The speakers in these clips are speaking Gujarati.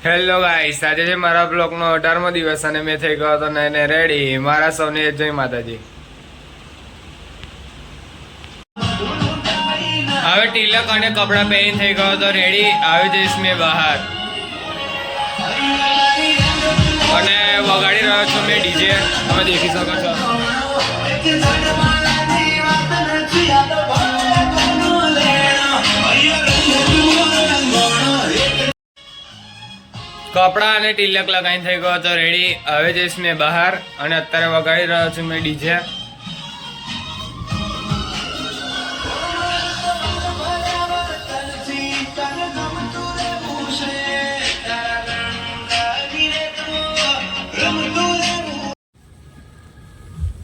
હેલો ગાઈસ, આજે છે મારા બ્લોગનો 18મો દિવસ અને મેં થઈ ગયો હતો નઈને રેડી. મારા સૌને જય માતાજી. હવે તિલક અને કપડાં પહેરી થઈ ગયો હતો રેડી. આવી જઈશ મેં બહાર અને વગાડી રહ્યો છું મેં ડીજે. તમે દેખી શકો છો. કપડા અને તિલક લગાવીને થઈ ગયો હતો રેડી. હવે જઈશ મેં બહાર અને અત્યારે વગાડી રહ્યો છું મેં ડીજે.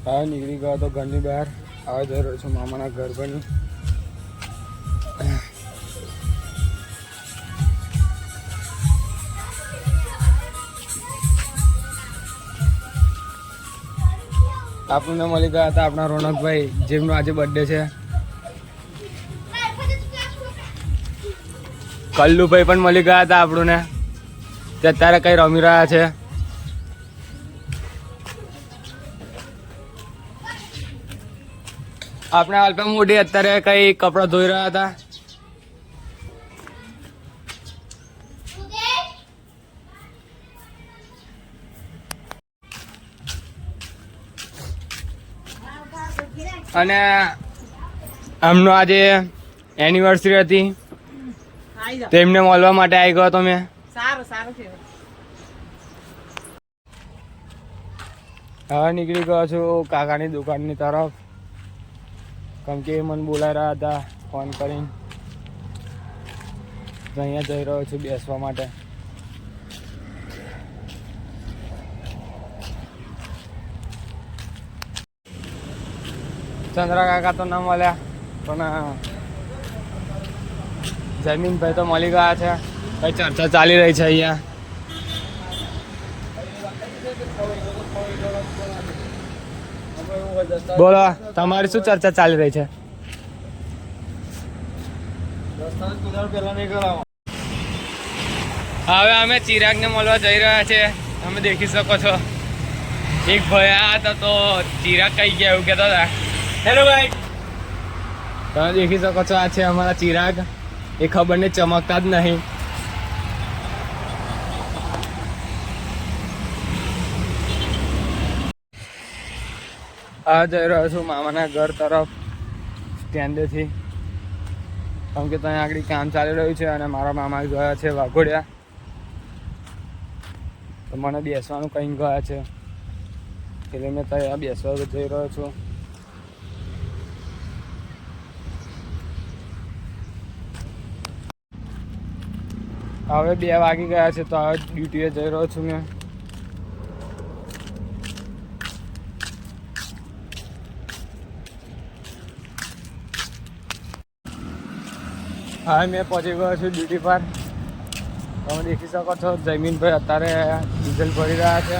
હવે નીકળી ગયો હતો ઘરની બહાર. હવે જઈ રહ્યો છું મામાના ઘર બની. આપણને મળી ગયા હતા આપણા રોનકભાઈ, જેમનો આજે બર્થડે છે. કલ્લુભાઈ પણ મળી ગયા હતા આપણને, તે અત્યારે કઈ રમી રહ્યા છે. આપણે અલ્પા મોઢી અત્યારે કઈ કપડા ધોઈ રહ્યા હતા. અને આમનો આજે એનિવર્સરી હતી, તેમને મળવા માટે આવી ગયો હતો મેં. હવે નીકળી ગયો છું કાકાની દુકાનની તરફ, કેમ કે મને બોલાવી રહ્યા હતા ફોન કરીને. તો અહીંયા જઈ રહ્યો છું બેસવા માટે. ચંદ્રા કાકા તો ના મળ્યા, પણ જમીનભાઈ તો મળી ગયા છે. કઈ ચર્ચા ચાલી રહી છે અહીંયા. બોલો, તમારી શું ચર્ચા ચાલી રહી છે? હવે અમે ચિરાગને મળવા જઈ રહ્યા છે. તમે દેખી શકો છો. એક ભાઈ આ હતા તો ચિરાગ કઈ ગયા એવું કહેતા હતા. હેલો ભાઈ, તમે દેખી શકો છો. આ છે અમારા ચિરાગ. એ ખબર ને ચમકતા જ નહીં. આ જઈ રહ્યો છું મામાના ઘર તરફ સ્ટેન્ડેથી, કેમ કે ત્યાં આગળ કામ ચાલી રહ્યું છે અને મારા મામા ગયા છે વાઘોડિયા, તો મને બેસવાનું કંઈ ગયા છે એટલે મેં ત્યાં બેસવા જઈ રહ્યો છું. હવે 2 વાગી ગયા છે તો હવે ડ્યુટીએ જઈ રહ્યો છું મેં. હવે મેં પહોંચી ગયો છું ડ્યુટી પર. તમે દેખી શકો છો જમીનભાઈ અત્યારે ડીઝલ ભરી રહ્યા છે.